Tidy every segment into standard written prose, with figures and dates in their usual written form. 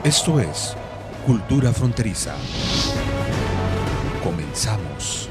Esto es Cultura Fronteriza. Comenzamos.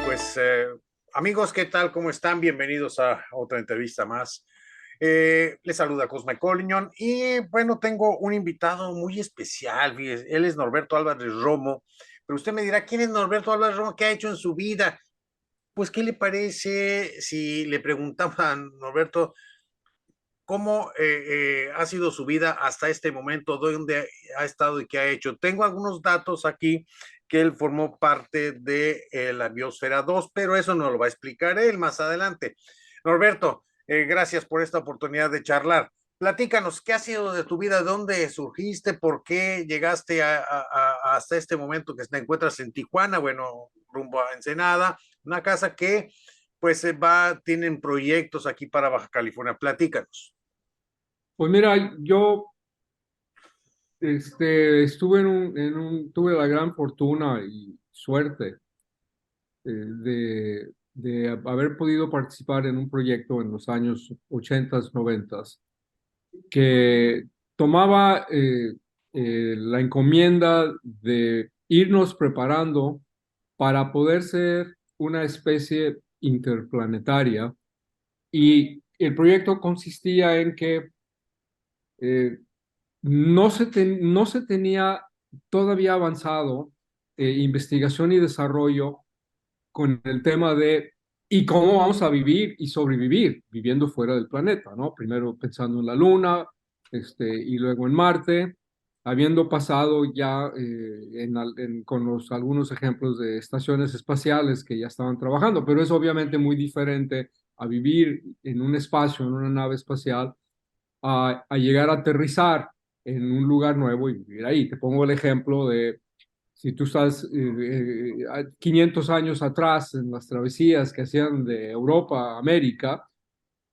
Pues amigos, ¿qué tal? ¿Cómo están? Bienvenidos a otra entrevista más. Les saluda Cosme Colliñón y bueno, tengo un invitado muy especial. Fíjese, él es Norberto Álvarez Romo, pero usted me dirá, ¿quién es Norberto Álvarez Romo? ¿Qué ha hecho en su vida? Pues, ¿qué le parece si le preguntamos a Norberto cómo ha sido su vida hasta este momento, dónde ha estado y qué ha hecho? Tengo algunos datos aquí que él formó parte de la Biosfera 2, pero eso nos lo va a explicar él más adelante. Norberto, gracias por esta oportunidad de charlar. Platícanos, ¿qué ha sido de tu vida? ¿Dónde surgiste? ¿Por qué llegaste hasta este momento que te encuentras en Tijuana? Bueno, rumbo a Ensenada, una casa que pues tienen proyectos aquí para Baja California. Platícanos. Pues mira, yo estuve tuve la gran fortuna y suerte de haber podido participar en un proyecto en los años 80, 90, que tomaba la encomienda de irnos preparando para poder ser una especie interplanetaria. Y el proyecto consistía en que eh, no se tenía todavía avanzado investigación y desarrollo con el tema de ¿y cómo vamos a vivir y sobrevivir viviendo fuera del planeta? ¿No? Primero pensando en la Luna, y luego en Marte, habiendo pasado ya con algunos ejemplos de estaciones espaciales que ya estaban trabajando, pero es obviamente muy diferente a vivir en un espacio, en una nave espacial, a llegar a aterrizar en un lugar nuevo y vivir ahí. Te pongo el ejemplo de si tú estás 500 años atrás en las travesías que hacían de Europa a América,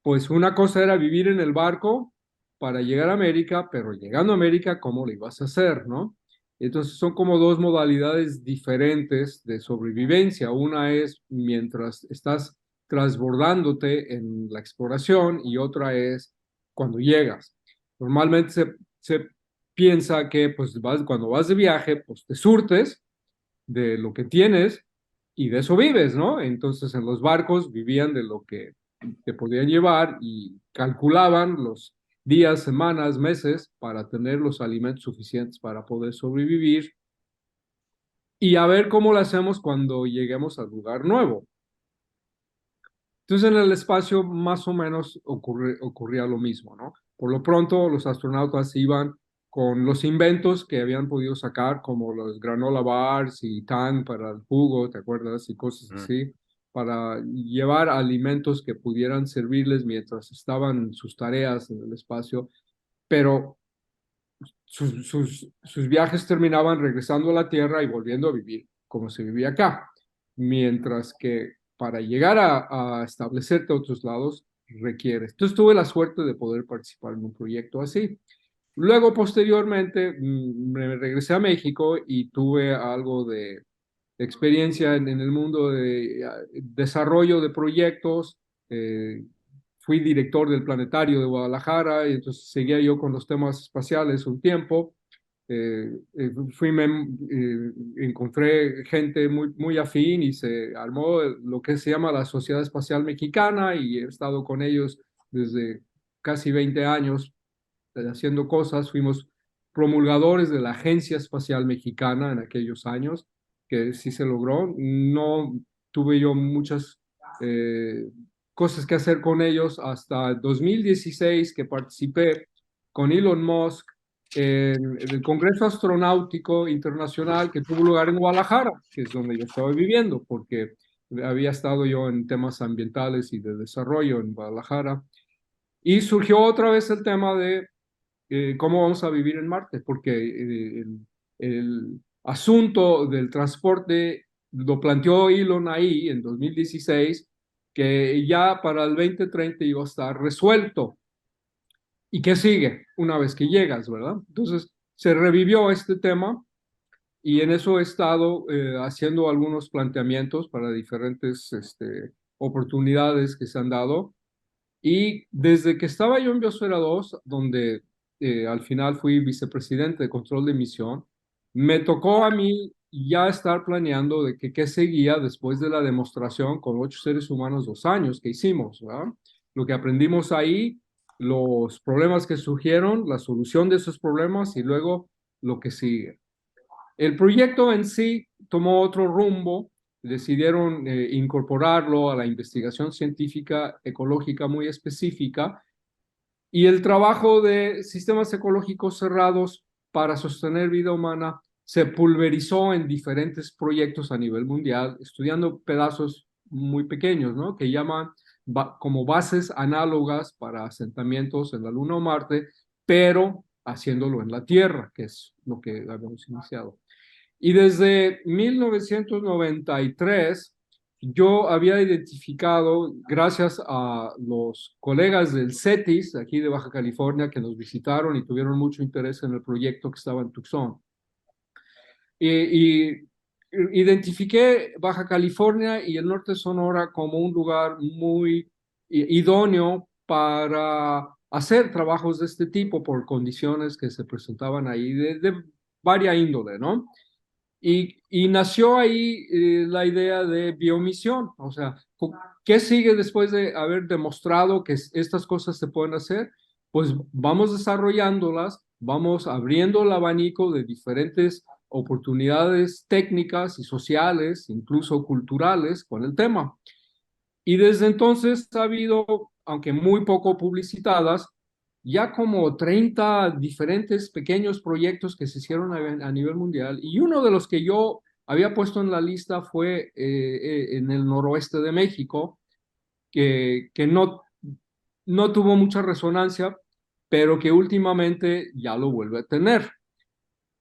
pues una cosa era vivir en el barco para llegar a América, pero llegando a América, ¿cómo lo ibas a hacer, no? Entonces son como dos modalidades diferentes de sobrevivencia. Una es mientras estás transbordándote en la exploración y otra es cuando llegas. Normalmente se piensa que pues cuando vas de viaje, pues te surtes de lo que tienes y de eso vives, ¿no? Entonces en los barcos vivían de lo que te podían llevar y calculaban los días, semanas, meses para tener los alimentos suficientes para poder sobrevivir y a ver cómo lo hacemos cuando lleguemos al lugar nuevo. Entonces en el espacio más o menos ocurría lo mismo, ¿no? Por lo pronto los astronautas iban con los inventos que habían podido sacar, como los granola bars y Tang para el jugo, ¿te acuerdas? Y cosas así, para llevar alimentos que pudieran servirles mientras estaban en sus tareas en el espacio, pero sus viajes terminaban regresando a la Tierra y volviendo a vivir como se vivía acá. Mientras que para llegar a establecerte a otros lados requieres. Entonces tuve la suerte de poder participar en un proyecto así. Luego, posteriormente, me regresé a México y tuve algo de experiencia en el mundo de desarrollo de proyectos. Fui director del Planetario de Guadalajara y entonces seguía yo con los temas espaciales un tiempo. Encontré gente muy afín y se armó lo que se llama la Sociedad Espacial Mexicana y he estado con ellos desde casi 20 años haciendo cosas. Fuimos promulgadores de la Agencia Espacial Mexicana en aquellos años, que sí se logró. No tuve yo muchas cosas que hacer con ellos hasta 2016 que participé con Elon Musk en el Congreso Astronáutico Internacional que tuvo lugar en Guadalajara, que es donde yo estaba viviendo, porque había estado yo en temas ambientales y de desarrollo en Guadalajara, y surgió otra vez el tema de cómo vamos a vivir en Marte, porque el asunto del transporte lo planteó Elon ahí en 2016, que ya para el 2030 iba a estar resuelto. ¿Y qué sigue una vez que llegas, verdad? Entonces se revivió este tema y en eso he estado haciendo algunos planteamientos para diferentes oportunidades que se han dado. Y desde que estaba yo en Biosfera 2, donde al final fui vicepresidente de control de emisión, me tocó a mí ya estar planeando de que qué seguía después de la demostración con 8 seres humanos 2 años que hicimos, ¿verdad? Lo que aprendimos ahí, los problemas que surgieron, la solución de esos problemas y luego lo que sigue. El proyecto en sí tomó otro rumbo, decidieron incorporarlo a la investigación científica ecológica muy específica y el trabajo de sistemas ecológicos cerrados para sostener vida humana se pulverizó en diferentes proyectos a nivel mundial, estudiando pedazos muy pequeños, ¿no? Que llaman como bases análogas para asentamientos en la Luna o Marte, pero haciéndolo en la Tierra, que es lo que habíamos iniciado. Y desde 1993 yo había identificado, gracias a los colegas del CETIS, aquí de Baja California, que nos visitaron y tuvieron mucho interés en el proyecto que estaba en Tucson. Y identifiqué Baja California y el norte de Sonora como un lugar muy idóneo para hacer trabajos de este tipo por condiciones que se presentaban ahí de varia índole, ¿no? Y nació ahí la idea de biomisión, o sea, ¿qué sigue después de haber demostrado que estas cosas se pueden hacer? Pues vamos desarrollándolas, vamos abriendo el abanico de diferentes oportunidades técnicas y sociales, incluso culturales, con el tema. Y desde entonces ha habido, aunque muy poco publicitadas, ya como 30 diferentes pequeños proyectos que se hicieron a nivel mundial. Y uno de los que yo había puesto en la lista fue en el noroeste de México, que no tuvo mucha resonancia, pero que últimamente ya lo vuelve a tener.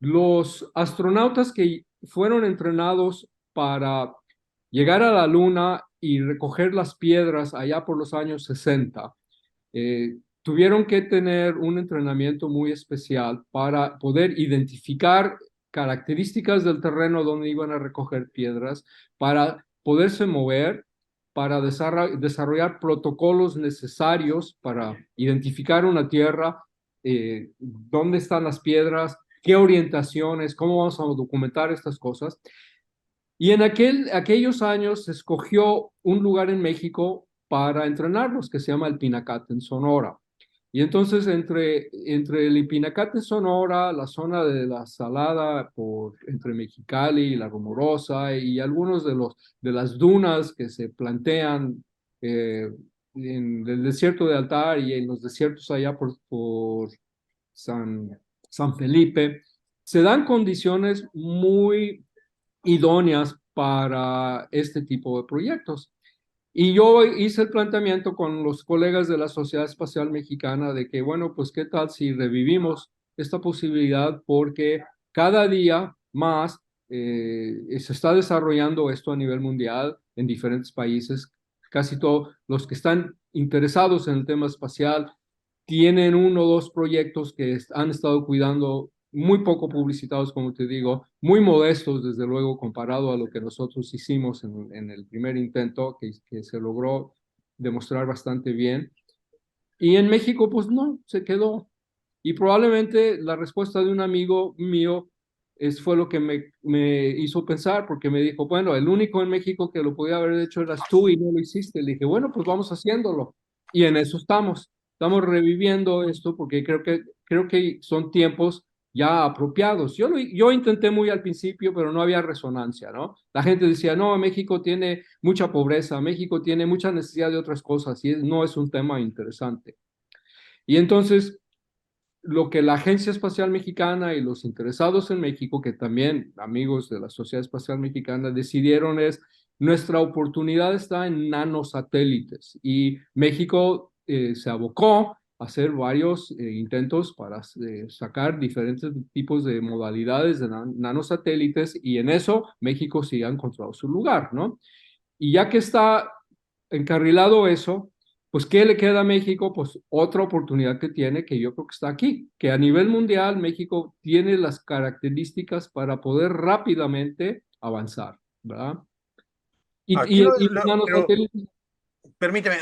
Los astronautas que fueron entrenados para llegar a la Luna y recoger las piedras allá por los años 60, tuvieron que tener un entrenamiento muy especial para poder identificar características del terreno donde iban a recoger piedras, para poderse mover, para desarrollar protocolos necesarios para identificar una tierra, dónde están las piedras, qué orientaciones, cómo vamos a documentar estas cosas. Y en aquellos años se escogió un lugar en México para entrenarlos que se llama el Pinacate en Sonora. Y entonces entre el Pinacate en Sonora, la zona de la Salada, entre Mexicali y La Rumorosa y algunos de las dunas que se plantean en el desierto de Altar y en los desiertos allá por San Felipe, se dan condiciones muy idóneas para este tipo de proyectos. Y yo hice el planteamiento con los colegas de la Sociedad Espacial Mexicana de que, bueno, pues qué tal si revivimos esta posibilidad porque cada día más se está desarrollando esto a nivel mundial en diferentes países. Casi todos los que están interesados en el tema espacial tienen 1 o 2 proyectos que han estado cuidando, muy poco publicitados, como te digo, muy modestos, desde luego, comparado a lo que nosotros hicimos en el primer intento, que se logró demostrar bastante bien. Y en México, pues no, se quedó. Y probablemente la respuesta de un amigo mío fue lo que me hizo pensar, porque me dijo, bueno, el único en México que lo podía haber hecho eras tú y no lo hiciste. Le dije, bueno, pues vamos haciéndolo. Y en eso estamos. Estamos reviviendo esto porque creo que son tiempos ya apropiados. Yo intenté muy al principio, pero no había resonancia, ¿no? La gente decía, no, México tiene mucha pobreza, México tiene mucha necesidad de otras cosas y no es un tema interesante. Y entonces lo que la Agencia Espacial Mexicana y los interesados en México, que también amigos de la Sociedad Espacial Mexicana, decidieron es nuestra oportunidad está en nanosatélites y México se abocó a hacer varios intentos para sacar diferentes tipos de modalidades de nanosatélites y en eso México sí ha encontrado su lugar, ¿no? Y ya que está encarrilado eso, pues ¿qué le queda a México? Pues otra oportunidad que tiene, que yo creo que está aquí, que a nivel mundial México tiene las características para poder rápidamente avanzar, ¿verdad? Aquí Y los pero nanosatélites. permíteme,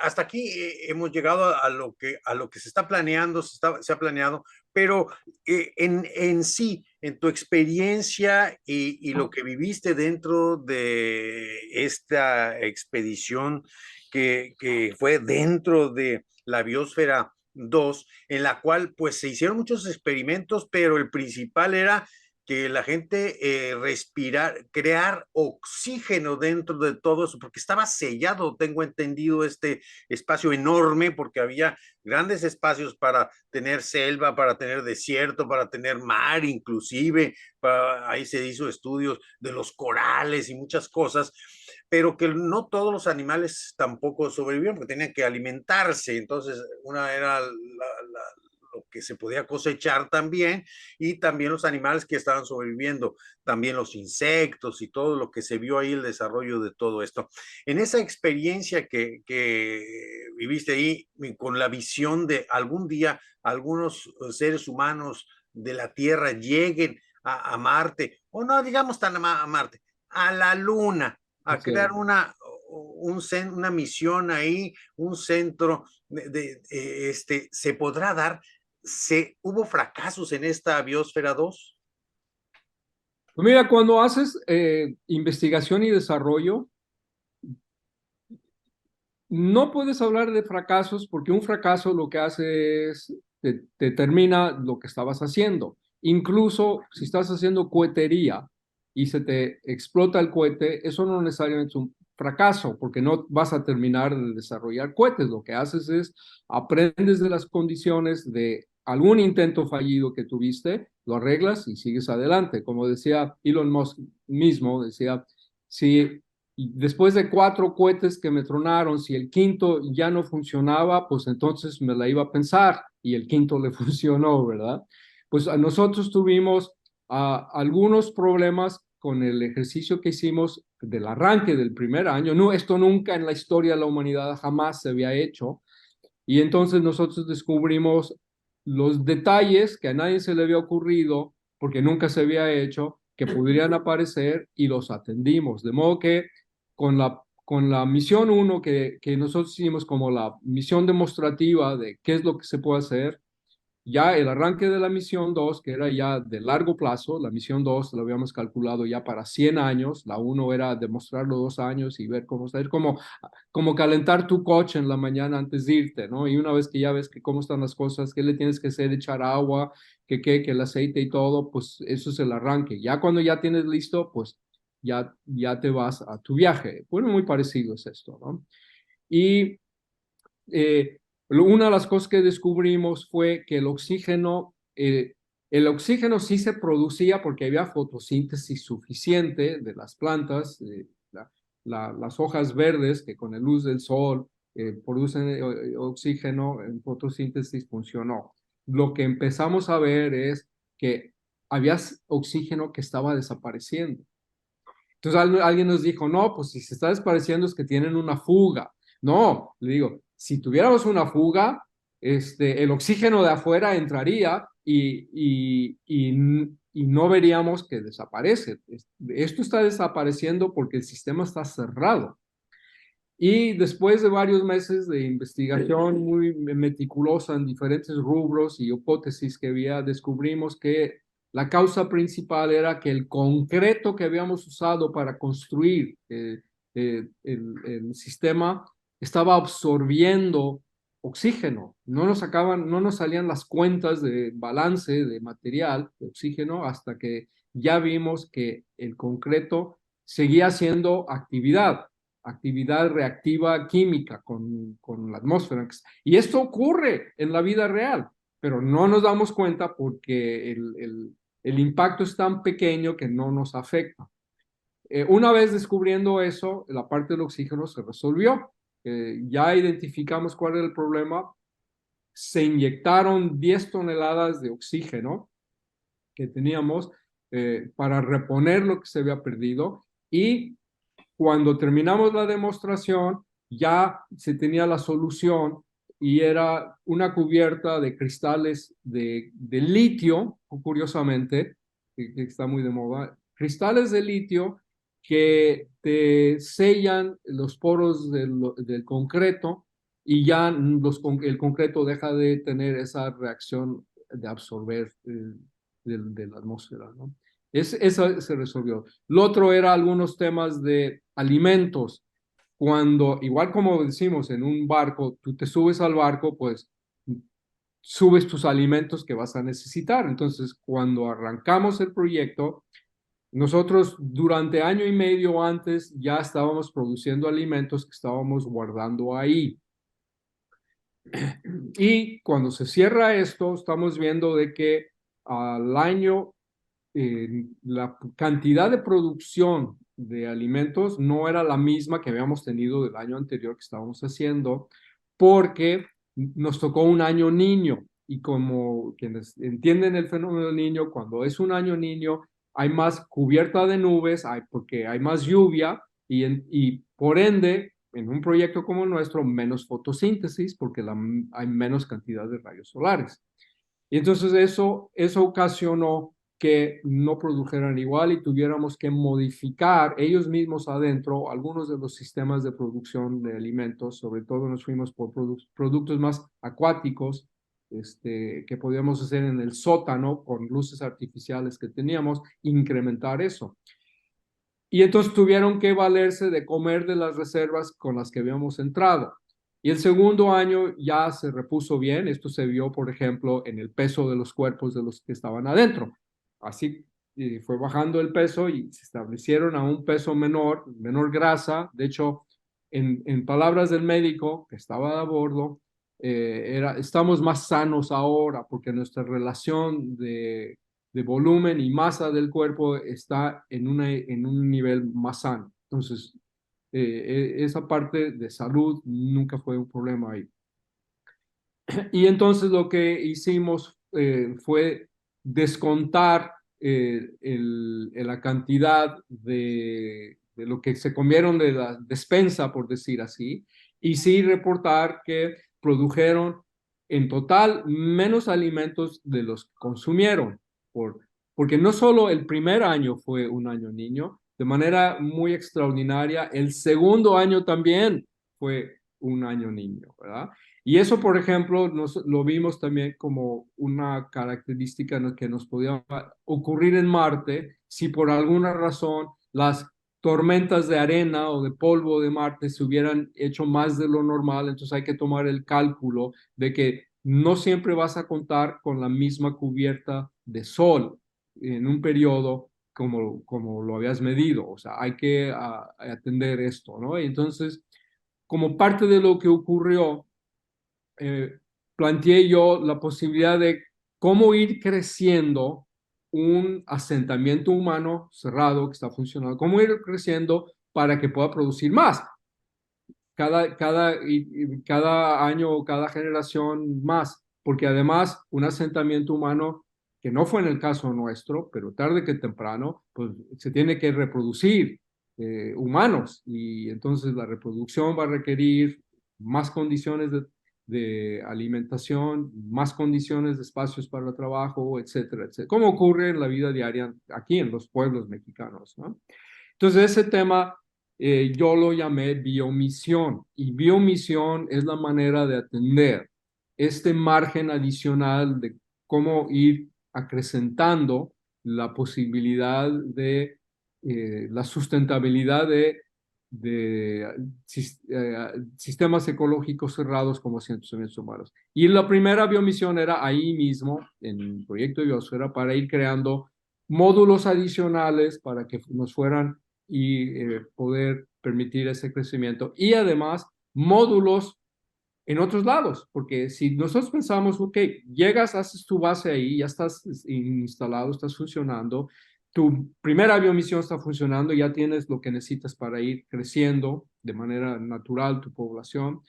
hasta aquí hemos llegado a lo que se está planeando, se ha planeado, pero en sí, en tu experiencia y lo que viviste dentro de esta expedición que fue dentro de la Biosfera 2, en la cual pues se hicieron muchos experimentos, pero el principal era que la gente respirar, crear oxígeno dentro de todo eso, porque estaba sellado, tengo entendido, este espacio enorme, porque había grandes espacios para tener selva, para tener desierto, para tener mar inclusive, ahí se hizo estudios de los corales y muchas cosas, pero que no todos los animales tampoco sobrevivieron, porque tenían que alimentarse, entonces una era lo que se podía cosechar también, y también los animales que estaban sobreviviendo, también los insectos y todo lo que se vio ahí, el desarrollo de todo esto. En esa experiencia que viviste ahí, con la visión de algún día algunos seres humanos de la Tierra lleguen a Marte, o no digamos tan a Marte, a la Luna, a crear una misión ahí, un centro se podrá dar. ¿Hubo fracasos en esta Biosfera 2? Pues mira, cuando haces investigación y desarrollo, no puedes hablar de fracasos porque un fracaso lo que hace es te termina lo que estabas haciendo. Incluso si estás haciendo cohetería y se te explota el cohete, eso no necesariamente es un fracaso porque no vas a terminar de desarrollar cohetes. Lo que haces es aprendes de las condiciones de algún intento fallido que tuviste, lo arreglas y sigues adelante. Como decía Elon Musk mismo, decía, si y después de 4 cohetes que me tronaron, si el quinto ya no funcionaba, pues entonces me la iba a pensar y el quinto le funcionó, ¿verdad? Pues nosotros tuvimos algunos problemas con el ejercicio que hicimos del arranque del primer año. No, esto nunca en la historia de la humanidad jamás se había hecho. Y entonces nosotros descubrimos los detalles que a nadie se le había ocurrido, porque nunca se había hecho, que podrían aparecer y los atendimos. De modo que con la misión 1 que nosotros hicimos como la misión demostrativa de qué es lo que se puede hacer, ya el arranque de la misión 2, que era ya de largo plazo, la misión 2 lo habíamos calculado ya para 100 años, la 1 era demostrarlo 2 años y ver cómo está, es como calentar tu coche en la mañana antes de irte, ¿no? Y una vez que ya ves que cómo están las cosas, qué le tienes que hacer, echar agua, que el aceite y todo, pues eso es el arranque. Ya cuando ya tienes listo, pues ya te vas a tu viaje. Bueno, muy parecido es esto, ¿no? Y una de las cosas que descubrimos fue que el oxígeno sí se producía porque había fotosíntesis suficiente de las plantas, las hojas verdes que con la luz del sol producen oxígeno en fotosíntesis funcionó. Lo que empezamos a ver es que había oxígeno que estaba desapareciendo. Entonces alguien nos dijo, no, pues si se está desapareciendo es que tienen una fuga. No, le digo, si tuviéramos una fuga, el oxígeno de afuera entraría y no veríamos que desaparece. Esto está desapareciendo porque el sistema está cerrado. Y después de varios meses de investigación muy meticulosa en diferentes rubros y hipótesis que había, descubrimos que la causa principal era que el concreto que habíamos usado para construir el sistema estaba absorbiendo oxígeno. No nos salían las cuentas de balance de material, de oxígeno, hasta que ya vimos que el concreto seguía haciendo actividad reactiva química con la atmósfera. Y esto ocurre en la vida real, pero no nos damos cuenta porque el impacto es tan pequeño que no nos afecta. Una vez descubriendo eso, la parte del oxígeno se resolvió. Ya identificamos cuál era el problema. Se inyectaron 10 toneladas de oxígeno que teníamos para reponer lo que se había perdido, y cuando terminamos la demostración ya se tenía la solución y era una cubierta de cristales de litio, curiosamente, que está muy de moda, cristales de litio que te sellan los poros del concreto, y ya el concreto deja de tener esa reacción de absorber de la atmósfera, ¿no? Eso se resolvió. Lo otro era algunos temas de alimentos. Cuando, igual como decimos, en un barco, tú te subes al barco, pues subes tus alimentos que vas a necesitar. Entonces, cuando arrancamos el proyecto, nosotros durante año y medio antes ya estábamos produciendo alimentos que estábamos guardando ahí. Y cuando se cierra esto, estamos viendo de que al año la cantidad de producción de alimentos no era la misma que habíamos tenido del año anterior que estábamos haciendo, porque nos tocó un año niño, y como quienes entienden el fenómeno del niño, cuando es un año niño hay más cubierta de nubes, porque hay más lluvia, y por ende en un proyecto como el nuestro menos fotosíntesis porque hay menos cantidad de rayos solares. Y entonces eso ocasionó que no produjeran igual y tuviéramos que modificar ellos mismos adentro algunos de los sistemas de producción de alimentos. Sobre todo nos fuimos por productos más acuáticos, que podíamos hacer en el sótano con luces artificiales que teníamos, incrementar eso. Y entonces tuvieron que valerse de comer de las reservas con las que habíamos entrado. Y el segundo año ya se repuso bien. Esto se vio, por ejemplo, en el peso de los cuerpos de los que estaban adentro. Así fue bajando el peso y se establecieron a un peso menor grasa. De hecho, en palabras del médico que estaba a bordo, estamos más sanos ahora porque nuestra relación de volumen y masa del cuerpo está en un nivel más sano. Entonces, esa parte de salud nunca fue un problema ahí. Y entonces lo que hicimos fue descontar la cantidad de lo que se comieron de la despensa, por decir así, y sí reportar que produjeron en total menos alimentos de los que consumieron, porque no solo el primer año fue un año niño, de manera muy extraordinaria, el segundo año también fue un año niño, ¿verdad? Y eso, por ejemplo, lo vimos también como una característica que nos podía ocurrir en Marte si por alguna razón las tormentas de arena o de polvo de Marte se hubieran hecho más de lo normal. Entonces hay que tomar el cálculo de que no siempre vas a contar con la misma cubierta de sol en un periodo como lo habías medido. O sea, hay que atender esto, ¿no? Y entonces, como parte de lo que ocurrió, planteé yo la posibilidad de cómo ir creciendo un asentamiento humano cerrado que está funcionando, cómo ir creciendo para que pueda producir más. Cada año o cada generación más, porque además un asentamiento humano, que no fue en el caso nuestro, pero tarde que temprano, pues se tiene que reproducir humanos, y entonces la reproducción va a requerir más condiciones de alimentación, más condiciones de espacios para el trabajo, etcétera, etcétera, como ocurre en la vida diaria aquí en los pueblos mexicanos, ¿no? Entonces ese tema yo lo llamé biomisión, y biomisión es la manera de atender este margen adicional de cómo ir acrecentando la posibilidad de la sustentabilidad de sistemas ecológicos cerrados como asentamientos humanos. Y la primera biomisión era ahí mismo, en el proyecto de Biosfera, para ir creando módulos adicionales para que nos fueran y poder permitir ese crecimiento. Y además, módulos en otros lados, porque si nosotros pensamos, ok, llegas, haces tu base ahí, ya estás instalado, estás funcionando, tu primera biomisión está funcionando, ya tienes lo que necesitas para ir creciendo de manera natural tu población.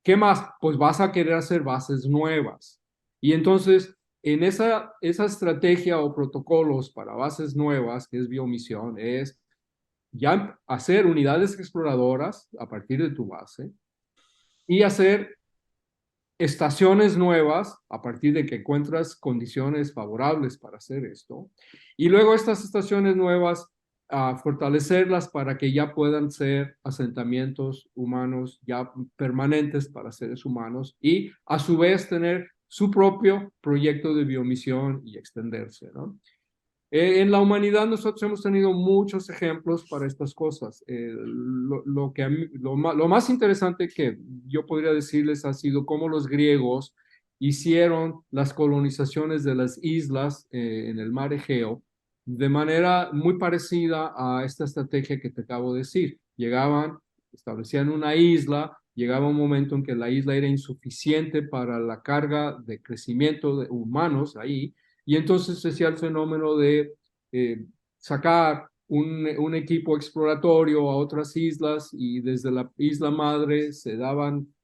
¿Qué más? Pues vas a querer hacer bases nuevas. Y entonces, en esa estrategia o protocolos para bases nuevas, que es biomisión, es ya hacer unidades exploradoras a partir de tu base y hacer estaciones nuevas a partir de que encuentras condiciones favorables para hacer esto. Y luego estas estaciones nuevas, fortalecerlas para que ya puedan ser asentamientos humanos ya permanentes para seres humanos y a su vez tener su propio proyecto de biomisión y extenderse, ¿no? En la humanidad nosotros hemos tenido muchos ejemplos para estas cosas. Lo más interesante que yo podría decirles ha sido cómo los griegos hicieron las colonizaciones de las islas en el mar Egeo de manera muy parecida a esta estrategia que te acabo de decir. Llegaban, establecían una isla, llegaba un momento en que la isla era insuficiente para la carga de crecimiento de humanos ahí, y entonces se hacía el fenómeno de sacar un equipo exploratorio a otras islas y desde la isla madre se daban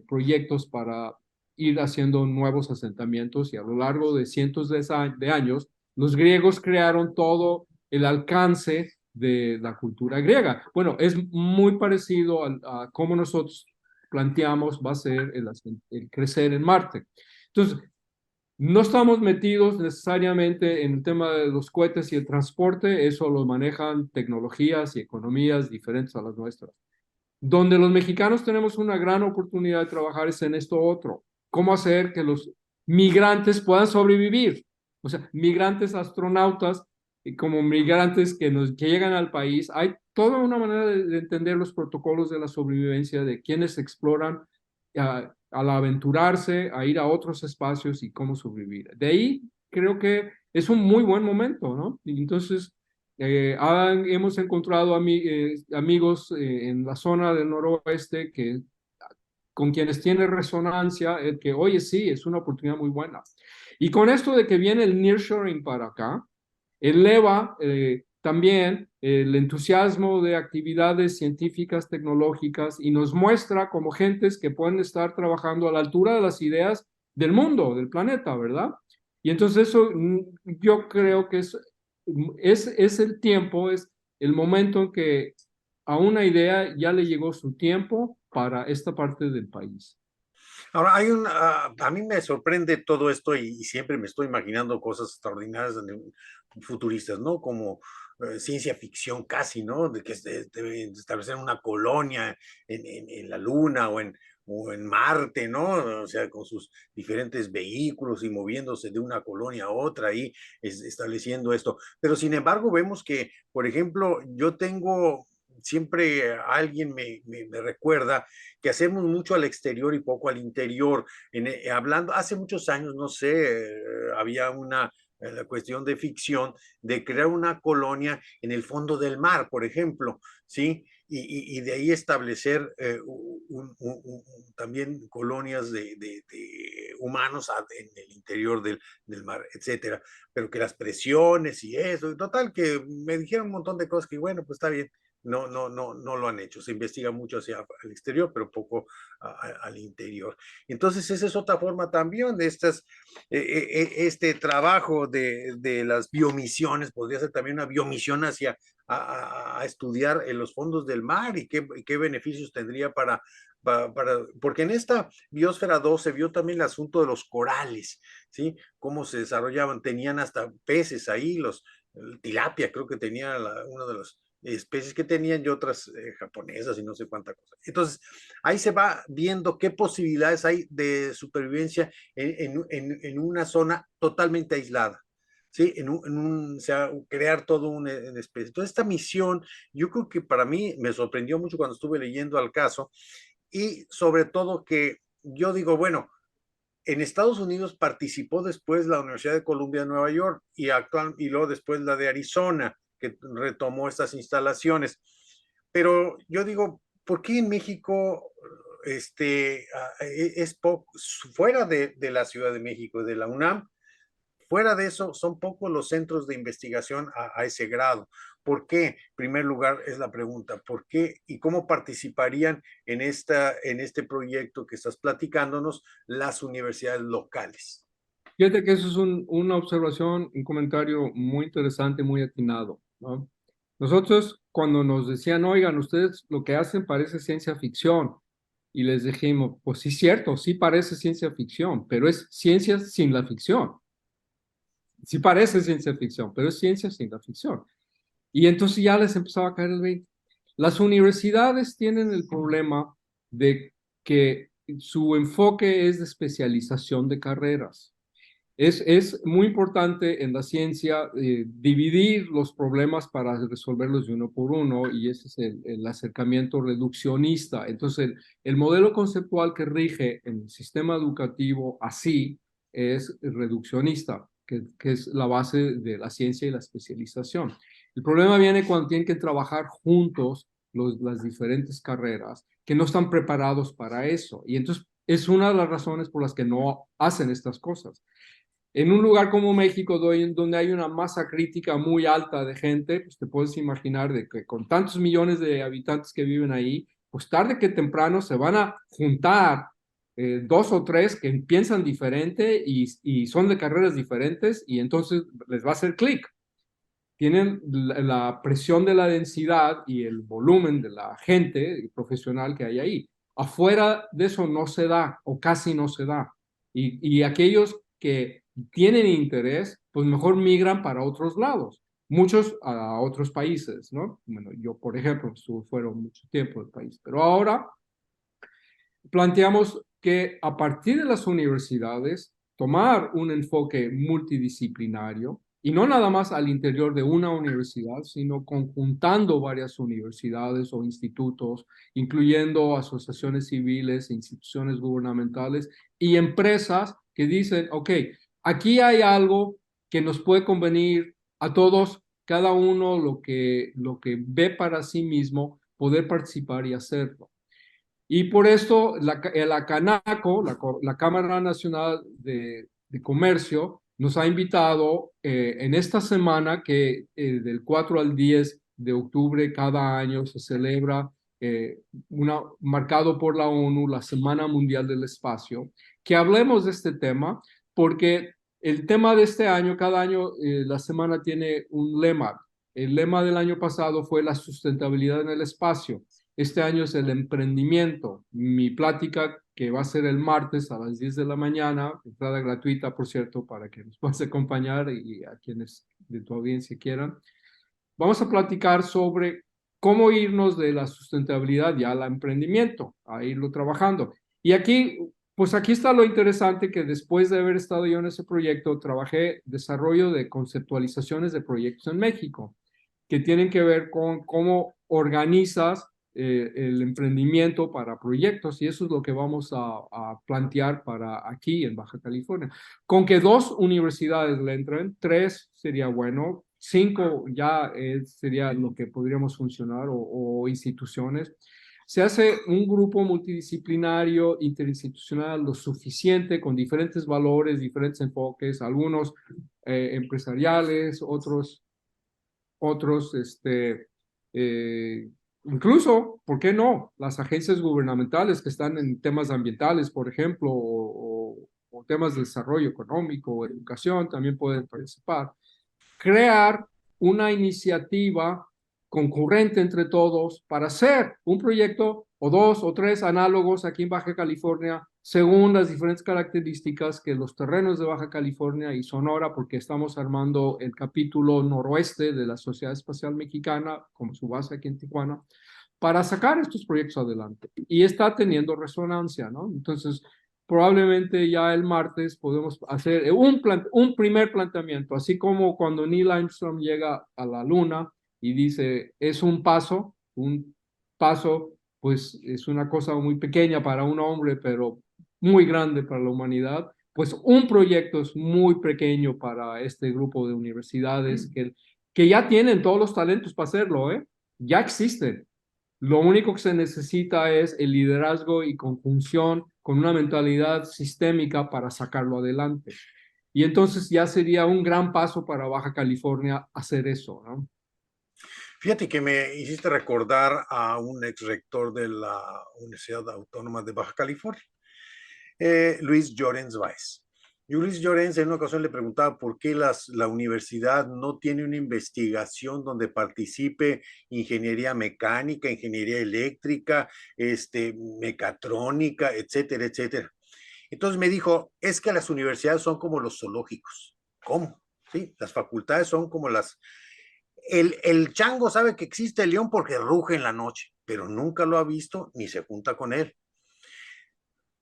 proyectos para ir haciendo nuevos asentamientos y a lo largo de cientos de años los griegos crearon todo el alcance de la cultura griega. Bueno, es muy parecido a cómo nosotros planteamos va a ser el crecer en Marte. Entonces, no estamos metidos necesariamente en el tema de los cohetes y el transporte, eso lo manejan tecnologías y economías diferentes a las nuestras. Donde los mexicanos tenemos una gran oportunidad de trabajar es en esto otro, cómo hacer que los migrantes puedan sobrevivir, o sea, migrantes astronautas como migrantes que llegan al país. Hay toda una manera de entender los protocolos de la sobrevivencia de quienes exploran al aventurarse, a ir a otros espacios y cómo sobrevivir. De ahí creo que es un muy buen momento, ¿no? Y entonces, hemos encontrado amigos en la zona del noroeste con quienes tiene resonancia, que oye, sí, es una oportunidad muy buena. Y con esto de que viene el nearshoring para acá, eleva también el entusiasmo de actividades científicas, tecnológicas y nos muestra como gentes que pueden estar trabajando a la altura de las ideas del mundo, del planeta, ¿verdad? Y entonces eso yo creo que es el tiempo, es el momento en que a una idea ya le llegó su tiempo para esta parte del país. Ahora, a mí me sorprende todo esto y siempre me estoy imaginando cosas extraordinarias, futuristas, ¿no? Como ciencia ficción casi, ¿no? De que deben establecer una colonia en la Luna o en Marte, ¿no? O sea, con sus diferentes vehículos y moviéndose de una colonia a otra ahí, estableciendo esto. Pero sin embargo, vemos que, por ejemplo, yo tengo, siempre alguien me recuerda que hacemos mucho al exterior y poco al interior. Hablando, hace muchos años, no sé, había la cuestión de ficción de crear una colonia en el fondo del mar, por ejemplo, ¿sí? Y de ahí establecer también colonias de humanos en el interior del mar, etcétera. Pero que las presiones y eso, total, que me dijeron un montón de cosas que, bueno, pues está bien, no lo han hecho. Se investiga mucho hacia el exterior, pero poco al interior. Entonces, esa es otra forma también de este trabajo de las biomisiones. Podría ser también una biomisión hacia a estudiar en los fondos del mar y qué beneficios tendría porque en esta biosfera 2 se vio también el asunto de los corales, ¿sí? Cómo se desarrollaban, tenían hasta peces ahí, tilapia, creo que tenía uno de los especies que tenían y otras japonesas y no sé cuánta cosa. Entonces, ahí se va viendo qué posibilidades hay de supervivencia en una zona totalmente aislada. ¿Sí? O sea, crear todo una especie. Entonces, esta misión, yo creo que para mí me sorprendió mucho cuando estuve leyendo al caso y sobre todo que yo digo, bueno, en Estados Unidos participó después la Universidad de Columbia de Nueva York y luego después la de Arizona, que retomó estas instalaciones. Pero yo digo, ¿por qué en México es poco, fuera de la Ciudad de México, de la UNAM, Fuera de eso, son pocos los centros de investigación a ese grado. ¿Por qué? En primer lugar, es la pregunta, ¿por qué y cómo participarían en este proyecto que estás platicándonos las universidades locales? Fíjate que eso es una observación, un comentario muy interesante, muy atinado, ¿no? Nosotros, cuando nos decían, oigan, ustedes lo que hacen parece ciencia ficción, y les dijimos, pues sí, cierto, sí parece ciencia ficción, pero es ciencia sin la ficción. Sí parece ciencia ficción, pero es ciencia sin la ficción. Y entonces ya les empezaba a caer el 20. Las universidades tienen el problema de que su enfoque es de especialización de carreras. Es muy importante en la ciencia dividir los problemas para resolverlos de uno por uno, y ese es el acercamiento reduccionista. Entonces, el modelo conceptual que rige en el sistema educativo así es reduccionista, que es la base de la ciencia y la especialización. El problema viene cuando tienen que trabajar juntos las diferentes carreras que no están preparados para eso. Y entonces es una de las razones por las que no hacen estas cosas. En un lugar como México, donde hay una masa crítica muy alta de gente, pues te puedes imaginar de que con tantos millones de habitantes que viven ahí, pues tarde que temprano se van a juntar dos o tres que piensan diferente y son de carreras diferentes, y entonces les va a hacer clic. Tienen la presión de la densidad y el volumen de la gente profesional que hay ahí. Afuera de eso no se da o casi no se da. Y aquellos que tienen interés, pues mejor migran para otros lados, muchos a otros países, ¿no? Bueno, yo, por ejemplo, estuve fuera mucho tiempo del país, pero ahora planteamos que a partir de las universidades, tomar un enfoque multidisciplinario, y no nada más al interior de una universidad, sino conjuntando varias universidades o institutos, incluyendo asociaciones civiles, instituciones gubernamentales y empresas que dicen, ok, aquí hay algo que nos puede convenir a todos, cada uno lo que ve para sí mismo, poder participar y hacerlo. Y por esto la Canaco, la Cámara Nacional de Comercio, nos ha invitado en esta semana que del 4 al 10 de octubre cada año se celebra marcado por la ONU, la Semana Mundial del Espacio, que hablemos de este tema, porque el tema de este año, cada año la semana tiene un lema. El lema del año pasado fue la sustentabilidad en el espacio. Este año es el emprendimiento. Mi plática, que va a ser el martes a las 10 de la mañana, entrada gratuita, por cierto, para que nos puedas acompañar y a quienes de tu audiencia quieran. Vamos a platicar sobre cómo irnos de la sustentabilidad ya al emprendimiento, a irlo trabajando. Y aquí, pues aquí está lo interesante, que después de haber estado yo en ese proyecto, trabajé desarrollo de conceptualizaciones de proyectos en México, que tienen que ver con cómo organizas el emprendimiento para proyectos, y eso es lo que vamos a plantear para aquí en Baja California. Con que 2 universidades le entren, 3 sería bueno, 5 ya sería lo que podríamos funcionar, o instituciones. Se hace un grupo multidisciplinario, interinstitucional, lo suficiente, con diferentes valores, diferentes enfoques, algunos empresariales, otros incluso, ¿por qué no? Las agencias gubernamentales que están en temas ambientales, por ejemplo, o temas de desarrollo económico o educación, también pueden participar. Crear una iniciativa concurrente entre todos para hacer un proyecto o 2 o 3 análogos aquí en Baja California, según las diferentes características que los terrenos de Baja California y Sonora, porque estamos armando el capítulo noroeste de la Sociedad Espacial Mexicana, como su base aquí en Tijuana, para sacar estos proyectos adelante. Y está teniendo resonancia, ¿no? Entonces, probablemente ya el martes podemos hacer un primer planteamiento, así como cuando Neil Armstrong llega a la Luna y dice, es un paso, pues es una cosa muy pequeña para un hombre, pero muy grande para la humanidad. Pues un proyecto es muy pequeño para este grupo de universidades que ya tienen todos los talentos para hacerlo, ¿eh? Ya existen. Lo único que se necesita es el liderazgo y conjunción con una mentalidad sistémica para sacarlo adelante. Y entonces ya sería un gran paso para Baja California hacer eso, ¿no? Fíjate que me hiciste recordar a un ex rector de la Universidad Autónoma de Baja California, Luis Llorens Báez. Y Luis Llorens en una ocasión le preguntaba por qué la universidad no tiene una investigación donde participe ingeniería mecánica, ingeniería eléctrica, mecatrónica, etcétera, etcétera. Entonces me dijo, es que las universidades son como los zoológicos. ¿Cómo? Sí, las facultades son como el chango sabe que existe el león porque ruge en la noche, pero nunca lo ha visto ni se junta con él.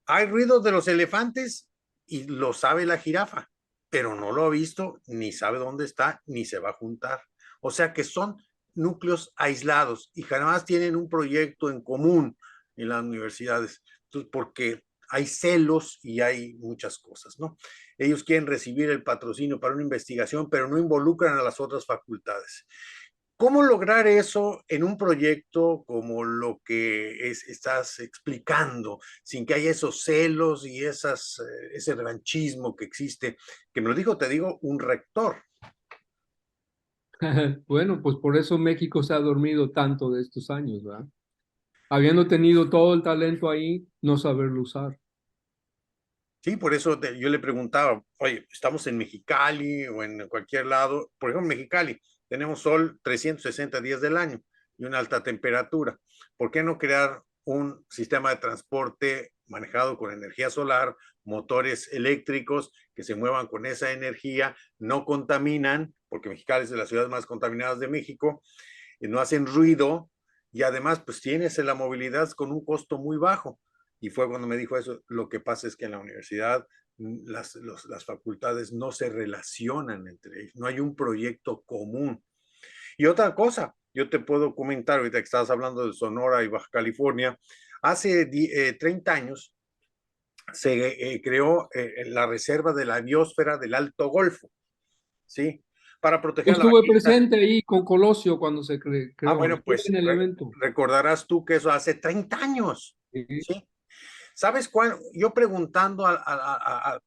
Hay ruidos de los elefantes y lo sabe la jirafa, pero no lo ha visto, ni sabe dónde está, ni se va a juntar. O sea que son núcleos aislados y jamás tienen un proyecto en común en las universidades. Entonces, porque hay celos y hay muchas cosas, ¿no? Ellos quieren recibir el patrocinio para una investigación, pero no involucran a las otras facultades. ¿Cómo lograr eso en un proyecto como lo que estás explicando, sin que haya esos celos y ese revanchismo que existe? Que me lo dijo, te digo, un rector. Bueno, pues por eso México se ha dormido tanto de estos años, ¿verdad? Habiendo tenido todo el talento ahí, no saberlo usar. Sí, por eso yo le preguntaba, oye, estamos en Mexicali o en cualquier lado, por ejemplo, en Mexicali tenemos sol 360 días del año y una alta temperatura. ¿Por qué no crear un sistema de transporte manejado con energía solar, motores eléctricos que se muevan con esa energía, no contaminan, porque Mexicali es de las ciudades más contaminadas de México, y no hacen ruido y además pues tienes la movilidad con un costo muy bajo? Y fue cuando me dijo eso. Lo que pasa es que en la universidad las facultades no se relacionan entre ellos, no hay un proyecto común. Y otra cosa, yo te puedo comentar, ahorita que estabas hablando de Sonora y Baja California, hace 30 años se creó la reserva de la biosfera del Alto Golfo, ¿sí? Para Yo proteger a la estuve vaquita. presente ahí con Colosio cuando se creó, Bueno, estuve pues en el evento. recordarás tú que eso hace 30 años, Sí. ¿sí? ¿Sabes cuál? Yo preguntando,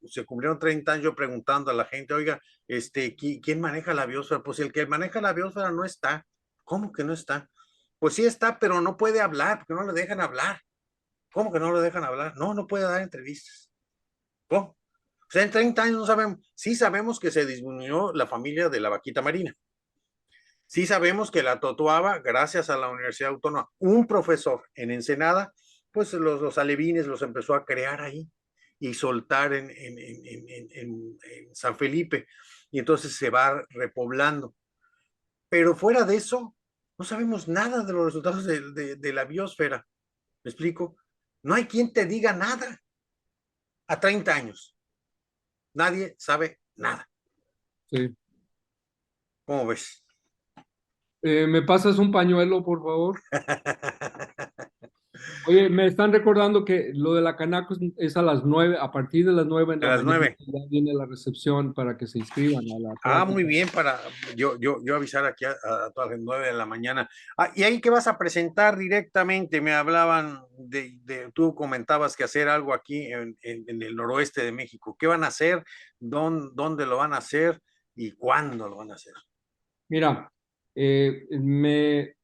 se cumplieron 30 años, yo preguntando a la gente, oiga, ¿quién maneja la biosfera? Pues el que maneja la biosfera no está. ¿Cómo que no está? Pues sí está, pero no puede hablar, porque no le dejan hablar. ¿Cómo que no le dejan hablar? No, no puede dar entrevistas. ¿Cómo? O sea, en 30 años no sabemos. Sí sabemos que se disminuyó la familia de la vaquita marina. Sí sabemos que la totuaba, gracias a la Universidad Autónoma, un profesor en Ensenada, pues los alevines los empezó a crear ahí y soltar en San Felipe. Y entonces se va repoblando. Pero fuera de eso, no sabemos nada de los resultados de la biosfera. ¿Me explico? No hay quien te diga nada a 30 años. Nadie sabe nada. Sí. ¿Cómo ves? ¿Me pasas un pañuelo, por favor? Oye, me están recordando que lo de la Canaco es a las 9, a partir de las 9 en A la las mañana 9. ya viene la recepción para que se inscriban a la Ah, clase. muy bien, para yo avisar aquí a todas las 9 de la mañana. Ah, ¿y ahí qué vas a presentar directamente? Me hablaban tú comentabas que hacer algo aquí en el noroeste de México. ¿Qué van a hacer? ¿Dónde lo van a hacer? ¿Y cuándo lo van a hacer? Mira, me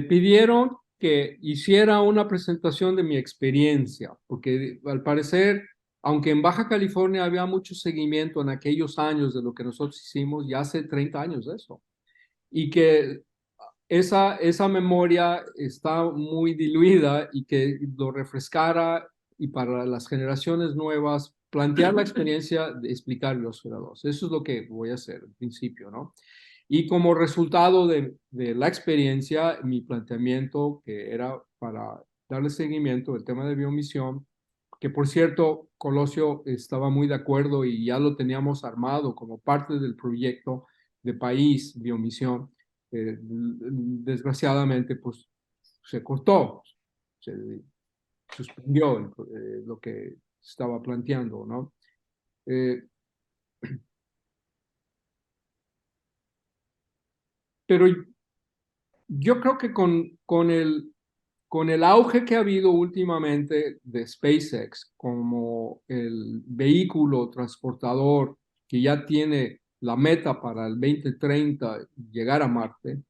pidieron que hiciera una presentación de mi experiencia, porque al parecer, aunque en Baja California había mucho seguimiento en aquellos años de lo que nosotros hicimos, ya hace 30 años de eso, y que esa memoria está muy diluida y que lo refrescara y para las generaciones nuevas plantear la experiencia de explicar los grados. Eso es lo que voy a hacer al principio, ¿no? Y como resultado de la experiencia, mi planteamiento que era para darle seguimiento al tema de biomisión, que por cierto, Colosio estaba muy de acuerdo y ya lo teníamos armado como parte del proyecto de país biomisión. Desgraciadamente, pues se cortó, se suspendió lo que estaba planteando, ¿no? Eh, pero yo creo que con el auge que ha habido últimamente de SpaceX como el vehículo transportador que ya tiene la meta para el 2030 llegar a Marte,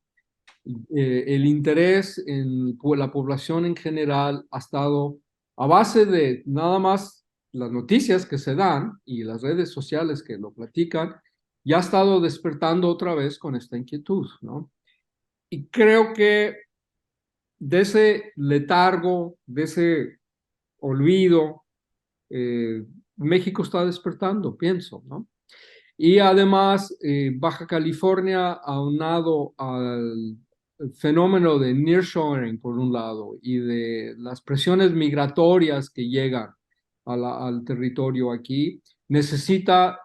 el interés en la población en general ha estado a base de nada más las noticias que se dan y las redes sociales que lo platican, ya ha estado despertando otra vez con esta inquietud, ¿no? Y creo que de ese letargo, de ese olvido, México está despertando, pienso, ¿no? Y además, Baja California, aunado al fenómeno de nearshoring, por un lado, y de las presiones migratorias que llegan al territorio aquí, necesita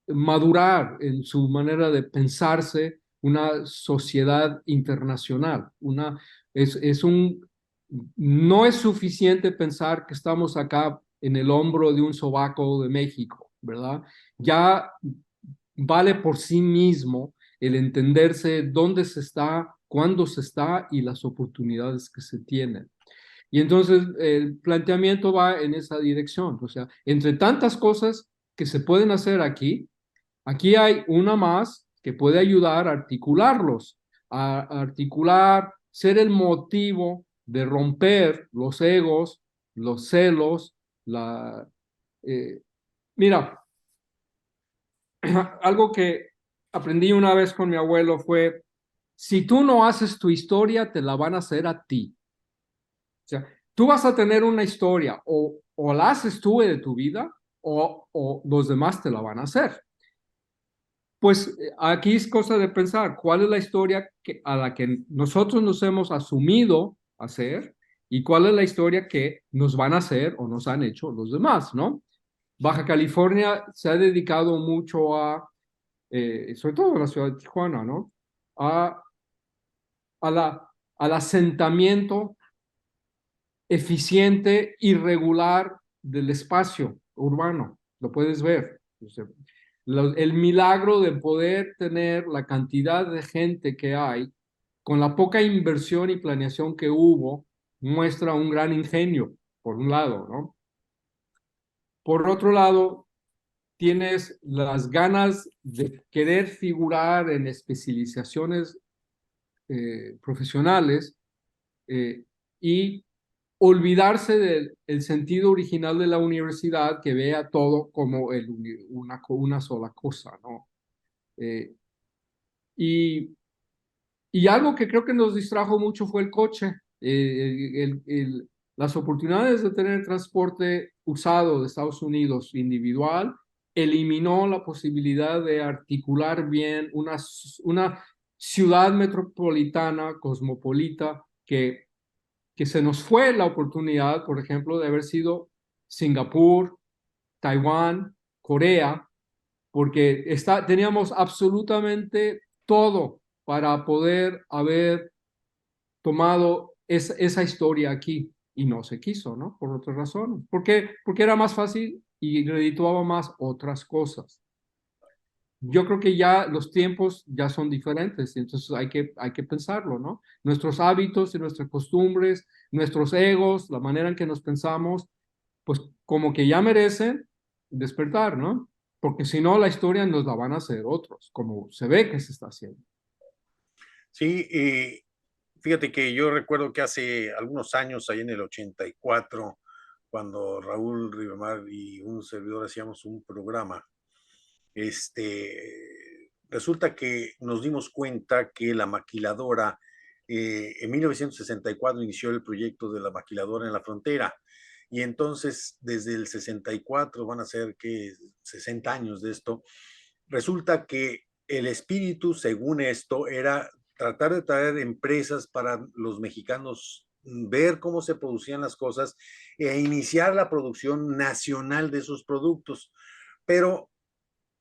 madurar en su manera de pensarse una sociedad internacional. No es suficiente pensar que estamos acá en el hombro de un sobaco de México, ¿verdad? Ya vale por sí mismo el entenderse dónde se está, cuándo se está y las oportunidades que se tienen. Y entonces el planteamiento va en esa dirección. O sea, entre tantas cosas que se pueden hacer aquí, aquí hay una más que puede ayudar a articularlos, a articular, ser el motivo de romper los egos, los celos, eh, mira, algo que aprendí una vez con mi abuelo fue, si tú no haces tu historia, te la van a hacer a ti. O sea, tú vas a tener una historia, o la haces tú de tu vida, o los demás te la van a hacer. Pues aquí es cosa de pensar, ¿cuál es la historia a la que nosotros nos hemos asumido hacer y cuál es la historia que nos van a hacer o nos han hecho los demás, ¿no? Baja California se ha dedicado mucho sobre todo en la ciudad de Tijuana, ¿no? A, al asentamiento eficiente y regular del espacio urbano. Lo puedes ver. O sea, el milagro de poder tener la cantidad de gente que hay, con la poca inversión y planeación que hubo, muestra un gran ingenio, por un lado, ¿no? Por otro lado, tienes las ganas de querer figurar en especializaciones profesionales y olvidarse del sentido original de la universidad que vea todo como una sola cosa, ¿no? Eh, y, y algo que creo que nos distrajo mucho fue el coche. Las oportunidades de tener transporte usado de Estados Unidos individual eliminó la posibilidad de articular bien una ciudad metropolitana, cosmopolita, que se nos fue la oportunidad, por ejemplo, de haber sido Singapur, Taiwán, Corea, porque teníamos absolutamente todo para poder haber tomado esa historia aquí y no se quiso, ¿no? Por otras razones. ¿Por qué? Porque era más fácil y redituaba más otras cosas. Yo creo que ya los tiempos ya son diferentes, entonces hay que pensarlo, ¿no? Nuestros hábitos y nuestras costumbres, nuestros egos, la manera en que nos pensamos, pues como que ya merecen despertar, ¿no? Porque si no, la historia nos la van a hacer otros, como se ve que se está haciendo. Sí, fíjate que yo recuerdo que hace algunos años, ahí en el 84, cuando Raúl Ribamar y un servidor hacíamos un programa, resulta que nos dimos cuenta que la maquiladora, en 1964 inició el proyecto de la maquiladora en la frontera, y entonces desde el 64 van a ser que 60 años de esto. Resulta que el espíritu, según esto, era tratar de traer empresas para los mexicanos, ver cómo se producían las cosas e iniciar la producción nacional de esos productos. Pero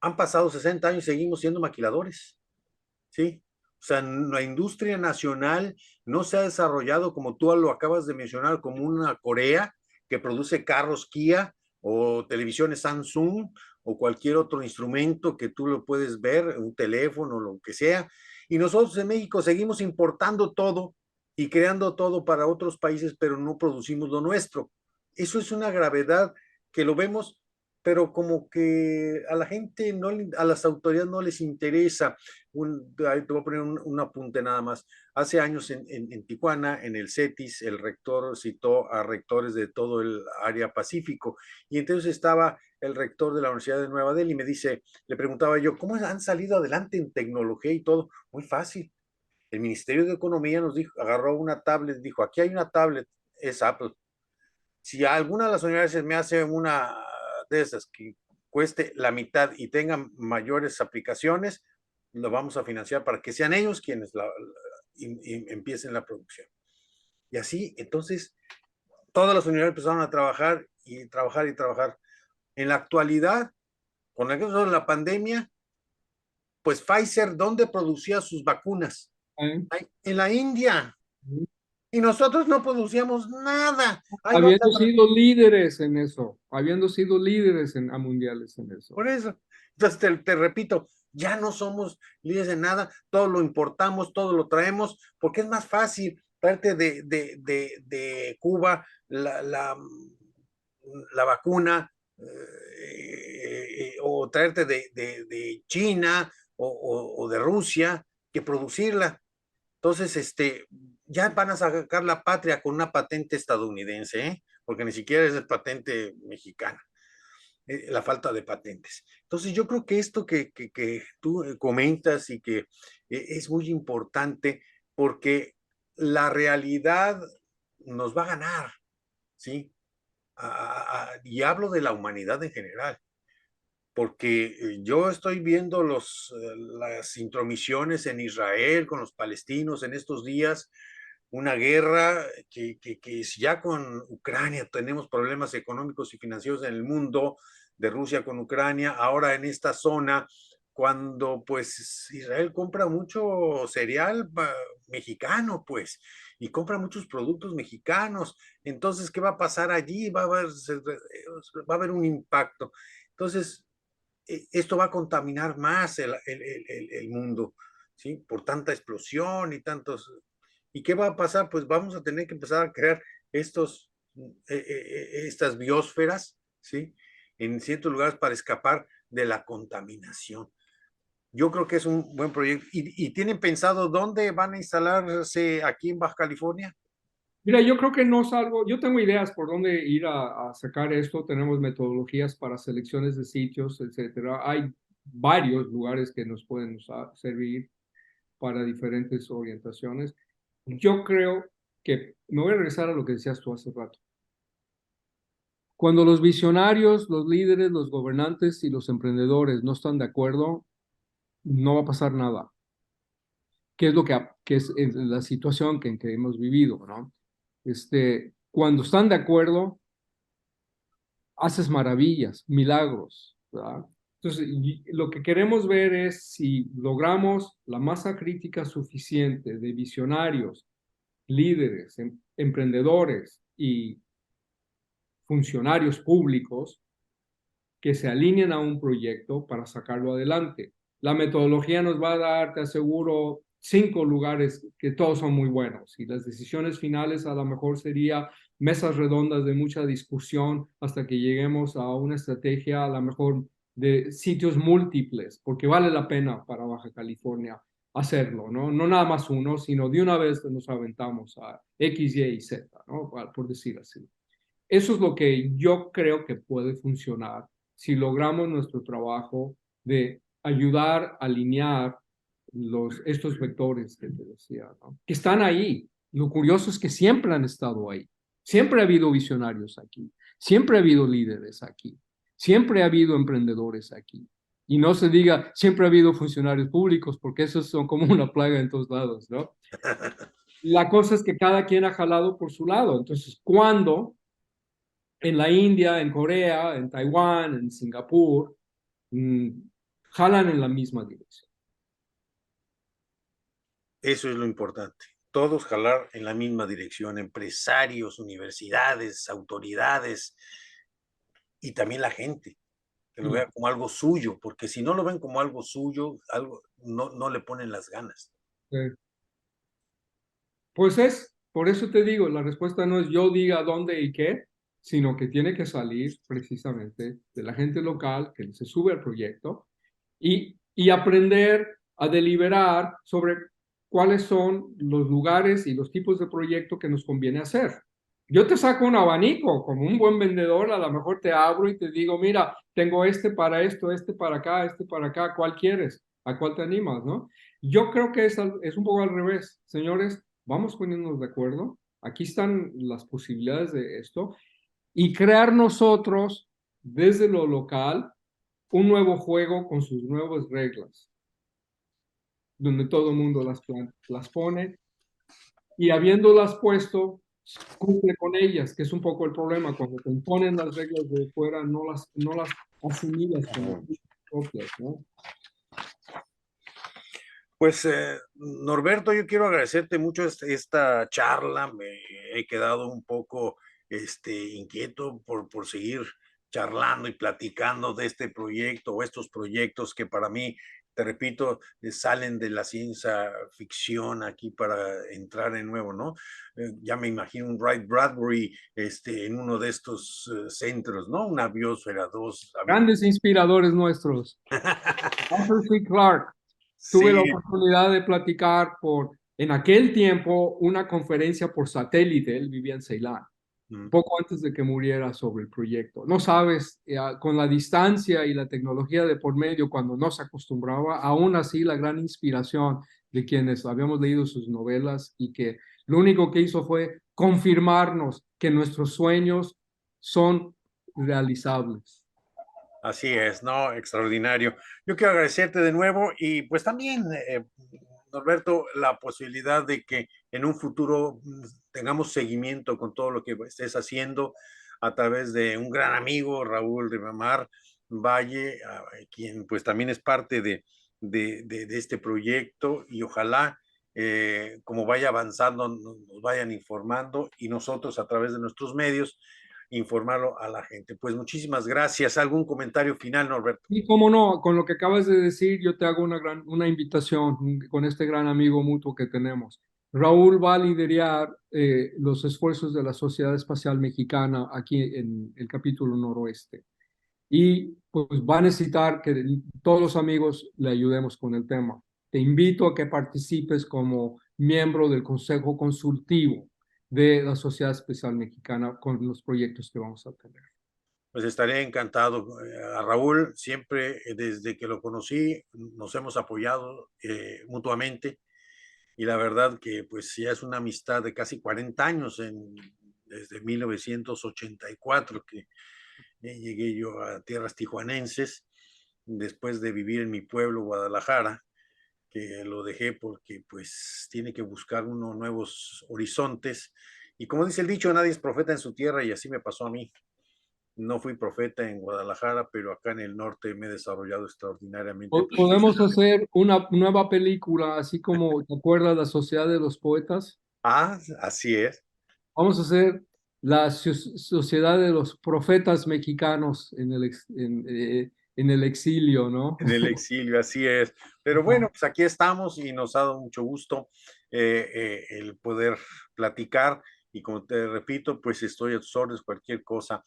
han pasado 60 años y seguimos siendo maquiladores, ¿sí? O sea, la industria nacional no se ha desarrollado, como tú lo acabas de mencionar, como una Corea que produce carros Kia o televisiones Samsung o cualquier otro instrumento que tú lo puedes ver, un teléfono, lo que sea. Y nosotros en México seguimos importando todo y creando todo para otros países, pero no producimos lo nuestro. Eso es una gravedad que lo vemos pero como que a la gente, no, a las autoridades no les interesa. Ahí te voy a poner un apunte nada más. Hace años en Tijuana, en el CETIS, el rector citó a rectores de todo el área Pacífico, y entonces estaba el rector de la Universidad de Nueva Delhi y me dice, le preguntaba yo, ¿cómo han salido adelante en tecnología y todo? Muy fácil. El Ministerio de Economía nos dijo, agarró una tablet, dijo, aquí hay una tablet, es Apple. Si alguna de las universidades me hace una de esas que cueste la mitad y tengan mayores aplicaciones, lo vamos a financiar para que sean ellos quienes empiecen la producción. Y así, entonces, todas las universidades empezaron a trabajar y trabajar y trabajar. En la actualidad, con el caso de la pandemia, pues Pfizer, ¿dónde producía sus vacunas? En la India. Y nosotros no producíamos nada. Ahí va Habiendo sido líderes en eso, habiendo sido líderes a mundiales en eso. Por eso. Entonces, te repito, ya no somos líderes en nada, todo lo importamos, todo lo traemos, porque es más fácil traerte de Cuba la vacuna, o traerte de China o de Rusia, que producirla. Entonces, ya van a sacar la patria con una patente estadounidense, ¿eh? Porque ni siquiera es patente mexicana, la falta de patentes. Entonces, yo creo que esto que tú comentas y que es muy importante, porque la realidad nos va a ganar, ¿sí? Y hablo de la humanidad en general, porque yo estoy viendo las intromisiones en Israel con los palestinos en estos días, una guerra que ya con Ucrania tenemos problemas económicos y financieros en el mundo, de Rusia con Ucrania, ahora en esta zona, cuando pues Israel compra mucho cereal mexicano, pues, y compra muchos productos mexicanos. Entonces, ¿qué va a pasar allí? Va a haber un impacto. Entonces, esto va a contaminar más el mundo, ¿sí? Por tanta explosión y tantos. ¿Y qué va a pasar? Pues vamos a tener que empezar a crear estas biosferas, ¿sí? En ciertos lugares para escapar de la contaminación. Yo creo que es un buen proyecto. ¿Y tienen pensado dónde van a instalarse aquí en Baja California? Mira, yo creo que no salgo, yo tengo ideas por dónde ir a sacar esto, tenemos metodologías para selecciones de sitios, etcétera. Hay varios lugares que nos pueden servir para diferentes orientaciones. Yo creo que me voy a regresar a lo que decías tú hace rato. Cuando los visionarios, los líderes, los gobernantes y los emprendedores no están de acuerdo, no va a pasar nada. ¿Qué es lo que es la situación en que hemos vivido, ¿no? Cuando están de acuerdo, haces maravillas, milagros, ¿verdad? Entonces, lo que queremos ver es si logramos la masa crítica suficiente de visionarios, líderes, emprendedores y funcionarios públicos que se alineen a un proyecto para sacarlo adelante. La metodología nos va a dar, te aseguro, 5 lugares que todos son muy buenos y las decisiones finales a lo mejor sería mesas redondas de mucha discusión hasta que lleguemos a una estrategia a lo mejor de sitios múltiples, porque vale la pena para Baja California hacerlo, ¿no? No nada más uno, sino de una vez nos aventamos a X, Y y Z, ¿no? Por decir así. Eso es lo que yo creo que puede funcionar si logramos nuestro trabajo de ayudar a alinear estos vectores que te decía, ¿no? Que están ahí. Lo curioso es que siempre han estado ahí. Siempre ha habido visionarios aquí. Siempre ha habido líderes aquí. Siempre ha habido emprendedores aquí. Y no se diga, siempre ha habido funcionarios públicos, porque esos son como una plaga en todos lados, ¿no? La cosa es que cada quien ha jalado por su lado. Entonces, ¿cuándo en la India, en Corea, en Taiwán, en Singapur, jalan en la misma dirección? Eso es lo importante. Todos jalar en la misma dirección, empresarios, universidades, autoridades y también la gente, que lo vea como algo suyo, porque si no lo ven como algo suyo, no le ponen las ganas. Sí. Pues por eso te digo, la respuesta no es yo diga dónde y qué, sino que tiene que salir precisamente de la gente local que se sube al proyecto y aprender a deliberar sobre cuáles son los lugares y los tipos de proyecto que nos conviene hacer. Yo te saco un abanico, como un buen vendedor, a lo mejor te abro y te digo, mira, tengo este para esto, este para acá, ¿cuál quieres? ¿A cuál te animas, no? Yo creo que es un poco al revés. Señores, vamos poniéndonos de acuerdo. Aquí están las posibilidades de esto y crear nosotros, desde lo local, un nuevo juego con sus nuevas reglas, donde todo el mundo las pone y habiéndolas puesto, cumple con ellas, que es un poco el problema. Cuando te imponen las reglas de fuera, no las asimilas como propias, ¿no? Pues Norberto, yo quiero agradecerte mucho esta charla. Me he quedado un poco inquieto por seguir charlando y platicando de este proyecto o estos proyectos que para mí, te repito, salen de la ciencia ficción aquí para entrar de nuevo, ¿no? Ya me imagino un Wright Bradbury en uno de estos centros, ¿no? Una biosfera 2. Grandes inspiradores nuestros. Arthur C. Clarke. Tuve la Sí. oportunidad de platicar en aquel tiempo, una conferencia por satélite. Él vivía en Ceilán, poco antes de que muriera, sobre el proyecto. No sabes, con la distancia y la tecnología de por medio, cuando no se acostumbraba, aún así la gran inspiración de quienes habíamos leído sus novelas y que lo único que hizo fue confirmarnos que nuestros sueños son realizables. Así es, ¿no? Extraordinario. Yo quiero agradecerte de nuevo y pues también, Norberto, la posibilidad de que en un futuro tengamos seguimiento con todo lo que estés haciendo a través de un gran amigo, Raúl Ribamar Valle, quien pues también es parte de este proyecto y ojalá como vaya avanzando nos vayan informando y nosotros a través de nuestros medios informarlo a la gente. Pues muchísimas gracias. ¿Algún comentario final, Norberto? Y cómo no, con lo que acabas de decir, yo te hago una invitación con este gran amigo mutuo que tenemos. Raúl va a liderar los esfuerzos de la Sociedad Espacial Mexicana aquí en el capítulo noroeste. Y pues va a necesitar que todos los amigos le ayudemos con el tema. Te invito a que participes como miembro del Consejo Consultivo de la Sociedad Espacial Mexicana con los proyectos que vamos a tener. Pues estaré encantado. A Raúl, siempre desde que lo conocí, nos hemos apoyado mutuamente y la verdad que pues ya es una amistad de casi 40 años, desde 1984 que llegué yo a tierras tijuanenses, después de vivir en mi pueblo, Guadalajara, que lo dejé porque pues tiene que buscar unos nuevos horizontes. Y como dice el dicho, nadie es profeta en su tierra y así me pasó a mí. No fui profeta en Guadalajara, pero acá en el norte me he desarrollado extraordinariamente. Podemos hacer una nueva película, así como, ¿te acuerdas, La Sociedad de los Poetas? Ah, así es. Vamos a hacer la Sociedad de los Profetas Mexicanos en el exilio, ¿no? En el exilio, así es. Pero bueno, pues aquí estamos y nos ha dado mucho gusto el poder platicar. Y como te repito, pues estoy a tus órdenes, cualquier cosa.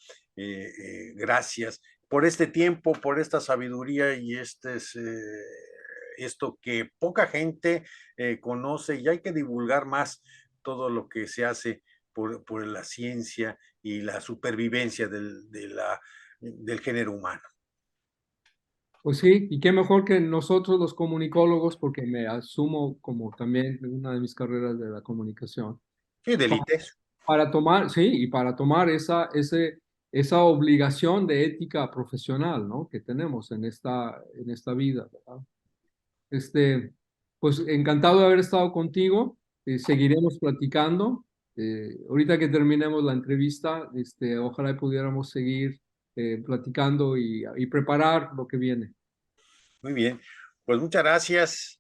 Gracias por este tiempo, por esta sabiduría y esto que poca gente conoce y hay que divulgar más todo lo que se hace por la ciencia y la supervivencia del género humano. Pues sí, y qué mejor que nosotros los comunicólogos, porque me asumo como también una de mis carreras de la comunicación, Sí, delites. para tomar, sí, y para tomar esa obligación de ética profesional, ¿no? Que tenemos en esta vida, ¿verdad? Pues encantado de haber estado contigo. Seguiremos platicando. Ahorita que terminemos la entrevista, ojalá pudiéramos seguir platicando y preparar lo que viene. Muy bien. Pues muchas gracias.